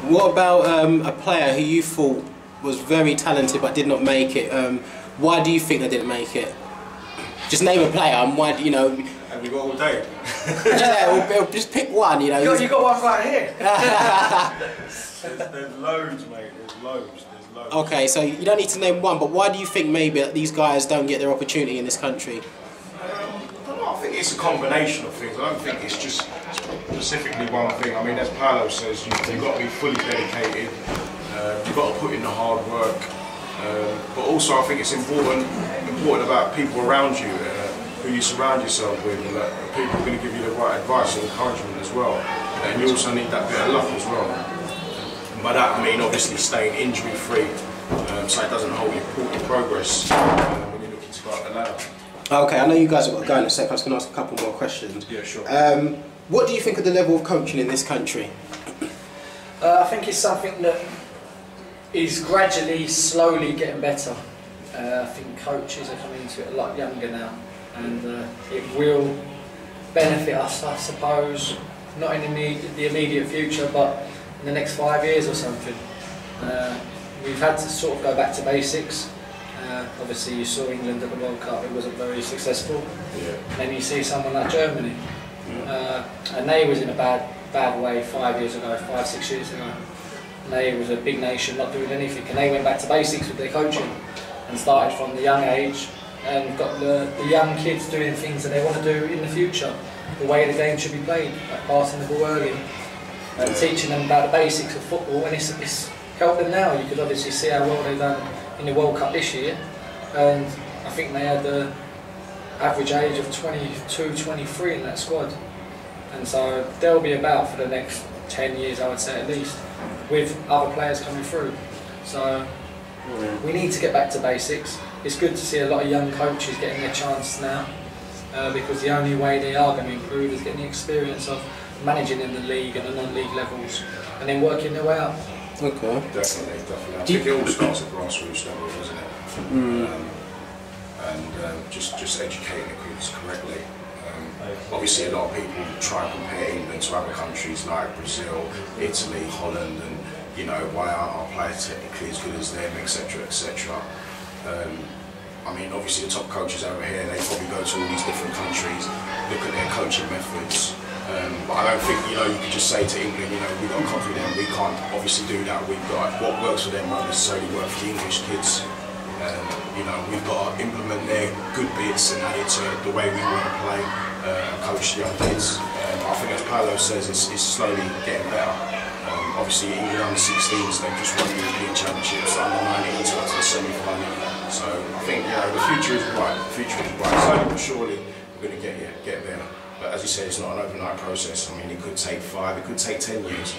What about a player who you thought was very talented but did not make it? Why do you think they didn't make it? Just name a player and why, you know... Have you got all day? just pick one, you know. You got one right here. there's loads, mate. There's loads. Okay, so you don't need to name one, but why do you think maybe that these guys don't get their opportunity in this country? I think it's a combination of things. I don't think it's just specifically one thing. I mean, as Paolo says, you've got to be fully dedicated. You've got to put in the hard work. But also, I think it's important about people around you, who you surround yourself with, and that people are going to give you the right advice and encouragement as well. And you also need that bit of luck as well. And by that, I mean obviously staying injury-free, so it doesn't hold your progress when you're looking to go up the ladder. Okay, I know you guys have got to go in a sec. I was going to ask a couple more questions. Yeah, sure. What do you think of the level of coaching in this country? I think it's something that is gradually, slowly getting better. I think coaches are coming into it a lot younger now, and it will benefit us, I suppose, not in the immediate future, but in the next 5 years or something. We've had to sort of go back to basics. Obviously you saw England at the World Cup, it wasn't very successful. Yeah. And then you see someone like Germany, and they was in a bad way 5 years ago, 5, 6 years ago. And they was a big nation not doing anything, and they went back to basics with their coaching and started from the young age and got the young kids doing things that they want to do in the future, the way the game should be played, like passing the ball early and teaching them about the basics of football, and it's helped them now. You could obviously see how well they've done in the World Cup this year, and I think they had the average age of 22, 23 in that squad, and so they'll be about for the next 10 years, I would say at least, with other players coming through. So we need to get back to basics. It's good to see a lot of young coaches getting their chance now, because the only way they are going to improve is getting the experience of managing in the league and the non-league levels, and then working their way up. Okay. Definitely. I think it all starts at grassroots level, doesn't it? Just educating the kids correctly. Obviously, a lot of people try and compare England to other countries like Brazil, Italy, Holland, and you know, why aren't our players technically as good as them, etc., etc. I mean, obviously, the top coaches over here, they probably go to all these different countries, look at their coaching methods. But I don't think, you know, you could just say to England, you know, we've got to copy them. We can't obviously do that. We've got what works for them won't necessarily work for the English kids. You know, we've got to implement their good bits and add it to the way we want to play and coach the young kids. I think, as Paolo says, it's slowly getting better. Obviously, England under-16s, they've just won the European Championships, under-19s got to the semi-final. So I think, you know, the future is bright. The future is bright. Slowly but surely, we're going to get there. But as you said, it's not an overnight process. I mean, it could take 5, it could take 10 years.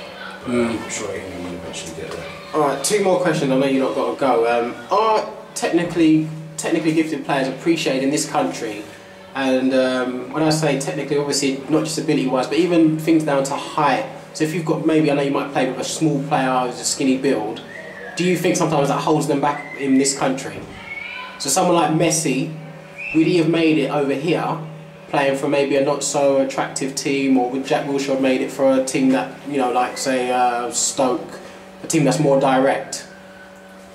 But I'm sure England will eventually get there. Alright, 2 more questions. I know you've not got to go. Are technically gifted players appreciated in this country? And when I say technically, obviously not just ability-wise, but even things down to height. So if you've got, maybe, I know you might play with a small player who's a skinny build, do you think sometimes that holds them back in this country? So someone like Messi, would he have made it over here, playing for maybe a not so attractive team, or would Jack Wilshere have made it for a team that, you know, like say Stoke, a team that's more direct?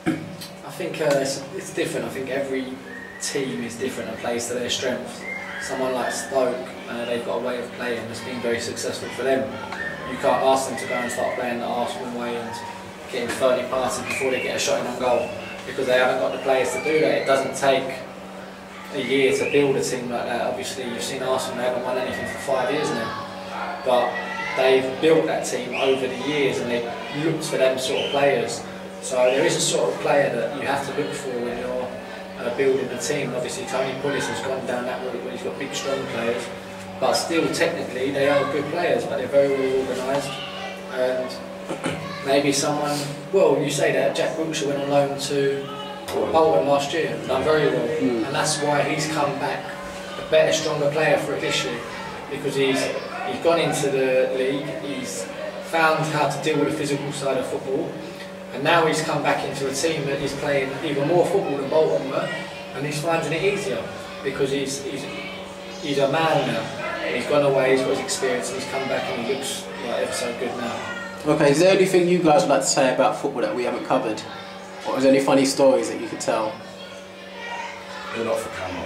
I think it's different. I think every team is different and plays to their strengths. Someone like Stoke, they've got a way of playing that's been very successful for them. You can't ask them to go and start playing the Arsenal way and getting 30 passes before they get a shot in on goal, because they haven't got the players to do that. It doesn't take a year to build a team like that. Obviously, you've seen Arsenal, they haven't won anything for 5 years now, but they've built that team over the years and they've looked for them sort of players. So there is a sort of player that you have to look for when you're building a team. Obviously, Tony Pulis has gone down that route where he's got big, strong players, but still, technically, they are good players, but they're very well organised. And maybe someone, well, you say that Jack Wilshere went on loan to Bolton last year, done very well, and that's why he's come back a better, stronger player for it this year, because he's gone into the league, he's found how to deal with the physical side of football, and now he's come back into a team that is playing even more football than Bolton were, and he's finding it easier because he's a man now. He's gone away, he's got his experience, and he's come back and he looks like ever so good now. Okay, is there anything you guys would like to say about football that we haven't covered? Or is there any funny stories that you could tell? They're not for camera.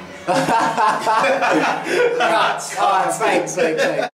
Alright, thanks.